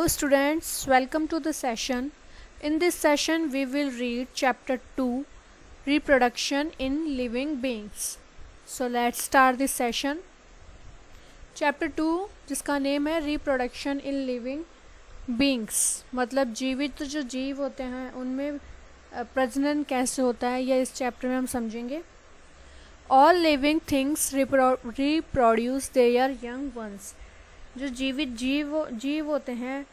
Hello students, welcome to the session. In this session we will read chapter 2, Reproduction in Living Beings. So let's start this session. Chapter 2 जिसका name है Reproduction in Living Beings, मतलब जीवित जो जीव होते हैं उनमें प्रजनन कैसे होता है यह इस चैप्टर में हम समझेंगे. All living things reproduce their young ones. जो जीवित जीव होते हैं,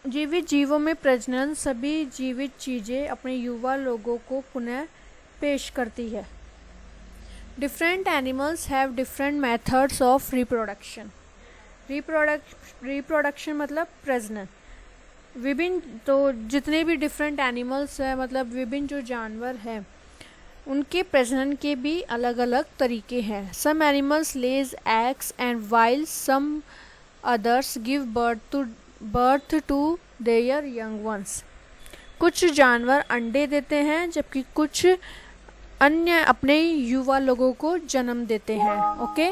जीवित जीवों में प्रजनन सभी जीवित चीज़ें अपने युवा लोगों को पुनः पेश करती है. Different animals have different methods of reproduction. Reproduction मतलब प्रजनन. विभिन्न, तो जितने भी डिफरेंट एनिमल्स हैं मतलब विभिन्न जो जानवर हैं उनके प्रजनन के भी अलग अलग तरीके हैं. Some animals lays eggs and while some others give birth to their young ones. कुछ जानवर अंडे देते हैं जबकि कुछ अन्य अपने युवा लोगों को जन्म देते हैं. Okay.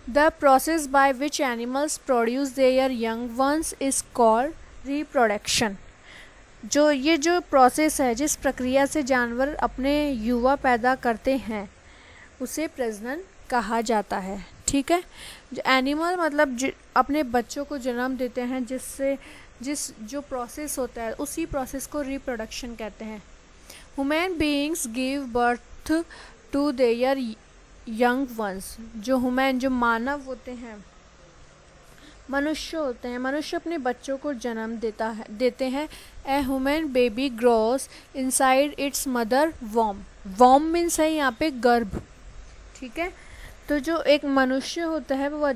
The process by which animals produce their young once is called reproduction. जो प्रोसेस है, जिस प्रक्रिया से जानवर अपने युवा पैदा करते हैं उसे प्रजनन कहा जाता है. ठीक है. जो एनिमल मतलब अपने बच्चों को जन्म देते हैं, जो प्रोसेस होता है उसी प्रोसेस को रिप्रोडक्शन कहते हैं. Human beings give birth to their young ones. जो मानव होते हैं, मनुष्य होते हैं, मनुष्य अपने बच्चों को जन्म देते हैं. A human baby grows inside its mother वॉर्म. वॉर्म मीन्स है यहाँ पे गर्भ. ठीक है. तो जो एक मनुष्य होता है वो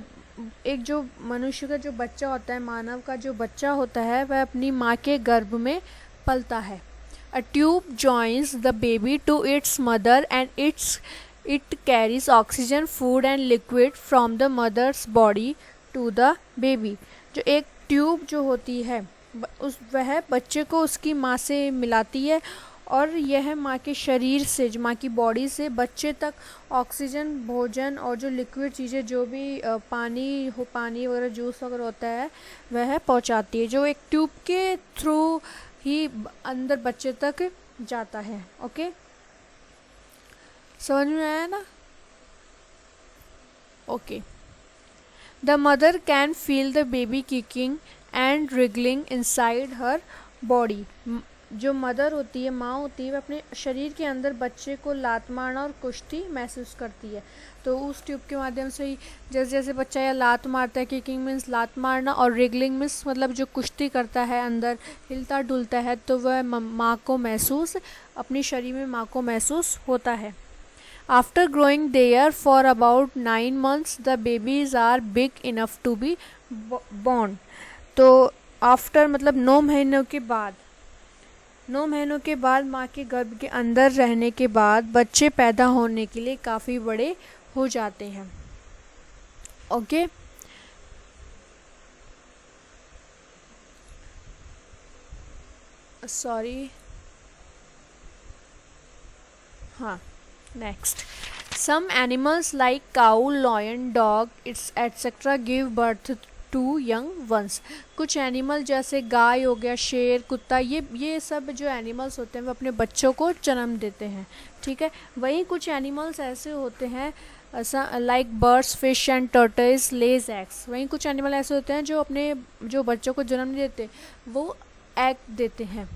एक जो मनुष्य का जो बच्चा होता है, मानव का जो बच्चा होता है वह अपनी माँ के गर्भ में पलता है. A tube joins the baby to its mother and it carries oxygen, food and liquid from the mother's body to the baby. जो एक ट्यूब जो होती है वह बच्चे को उसकी माँ से मिलाती है और यह माँ के शरीर से, जो माँ की बॉडी से बच्चे तक ऑक्सीजन, भोजन और जो लिक्विड चीज़ें, जो भी पानी वगैरह जूस वगैरह होता है वह पहुँचाती है, जो एक ट्यूब के थ्रू ही अंदर बच्चे तक जाता है. ओके. समझ में आया ना? Okay. The mother can feel the baby kicking and wriggling inside her body. जो मदर होती है, माँ होती है, वह अपने शरीर के अंदर बच्चे को लात मारना और कुश्ती महसूस करती है. तो उस ट्यूब के माध्यम से ही जैसे जैसे बच्चा या लात मारता है, किकिंग मीन्स लात मारना और रिगलिंग मीन्स मतलब जो कुश्ती करता है, अंदर हिलता डुलता है, तो वह माँ को महसूस, अपने शरीर में माँ को महसूस होता है. After growing there for about 9 months, the babies are big enough to be born. तो आफ्टर मतलब 9 महीनों के बाद माँ के गर्भ के अंदर रहने के बाद बच्चे पैदा होने के लिए काफ़ी बड़े हो जाते हैं. ओके. सॉरी. हाँ. Next, some animals like cow, lion, dog, etc. give birth to young ones. कुछ एनिमल जैसे गाय हो गया, शेर, कुत्ता, ये सब जो एनिमल्स होते हैं वो अपने बच्चों को जन्म देते हैं. ठीक है. वहीं कुछ एनिमल्स ऐसे होते हैं like birds, fish and turtles Lay's eggs. वहीं कुछ एनिमल ऐसे होते हैं जो अपने जो बच्चों को जन्म नहीं देते, वो एग देते हैं.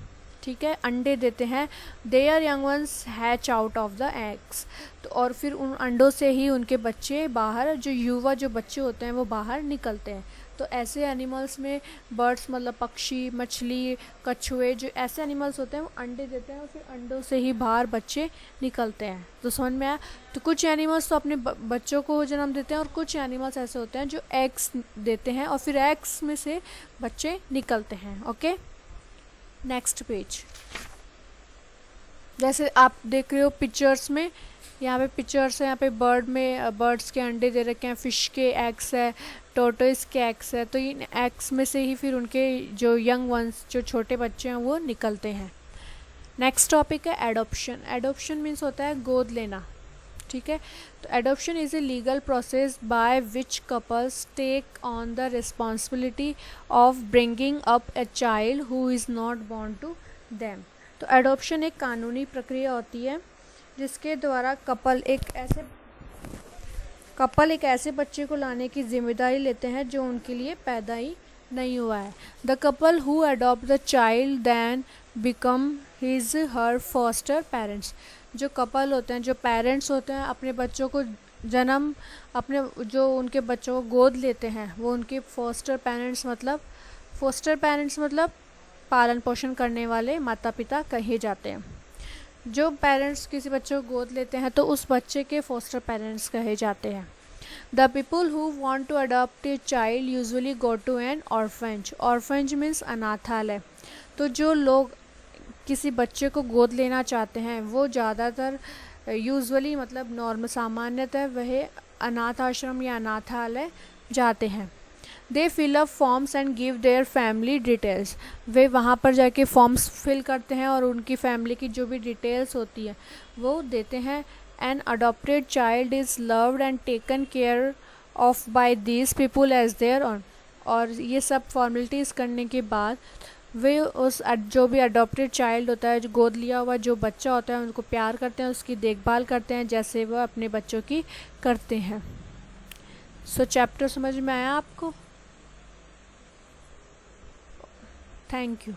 ठीक है. अंडे देते हैं. There young once hatch out of the eggs. तो और फिर उन अंडों से ही उनके बच्चे बाहर, जो युवा जो बच्चे होते हैं वो बाहर निकलते हैं. तो ऐसे एनिमल्स में बर्ड्स मतलब पक्षी, मछली, कछुए, जो ऐसे एनिमल्स होते हैं वो अंडे देते हैं और फिर अंडों से ही बाहर बच्चे निकलते हैं. तो समझ में आया? तो कुछ एनिमल्स तो अपने बच्चों को जन्म देते हैं और कुछ एनिमल्स ऐसे होते हैं जो एग्स देते हैं और फिर एग्स में से बच्चे निकलते हैं. ओके. Next page. जैसे आप देख रहे हो पिक्चर्स में, यहाँ पे पिक्चर्स है, यहाँ पे बर्ड्स के अंडे दे रखे हैं, फिश के एग्स है, टोर्टोइस के एग्स है. तो इन एग्स में से ही फिर उनके जो यंग वंस, जो छोटे बच्चे हैं वो निकलते हैं. नेक्स्ट टॉपिक है एडॉप्शन. एडॉप्शन मीन्स होता है गोद लेना. ठीक है। तो adoption is a legal process by which couples take on the responsibility of bringing up a child who is not born to them. तो एडॉप्शन एक कानूनी प्रक्रिया होती है जिसके द्वारा कपल एक ऐसे बच्चे को लाने की जिम्मेदारी लेते हैं जो उनके लिए पैदा ही नहीं हुआ है। The couple who adopt the child then become his her foster parents. जो कपल होते हैं, जो पेरेंट्स होते हैं, अपने बच्चों को जो उनके बच्चों को गोद लेते हैं वो उनके फॉस्टर पेरेंट्स मतलब पालन पोषण करने वाले माता पिता कहे जाते हैं। जो पेरेंट्स किसी बच्चे को गोद लेते हैं तो उस बच्चे के फॉस्टर पेरेंट्स कहे जाते हैं। The people who want to adopt a child usually go to an orphanage. Orphanage means अनाथालय। तो जो लोग किसी बच्चे को गोद लेना चाहते हैं वो ज़्यादातर यूजुअली मतलब नॉर्मल सामान्यतः वह अनाथ आश्रम या अनाथालय जाते हैं। They fill up forms and give their family details. वे वहाँ पर जाके फॉर्म्स फिल करते हैं और उनकी फैमिली की जो भी डिटेल्स होती है वो देते हैं। An adopted child is loved and taken care of by these people as their own. और ये सब फॉर्मेलिटीज़ करने के बाद वे उस जो भी अडॉप्टेड चाइल्ड होता है, जो गोद लिया हुआ जो बच्चा होता है, उनको प्यार करते हैं, उसकी देखभाल करते हैं जैसे वह अपने बच्चों की करते हैं। सो चैप्टर समझ में आया आपको? Thank you.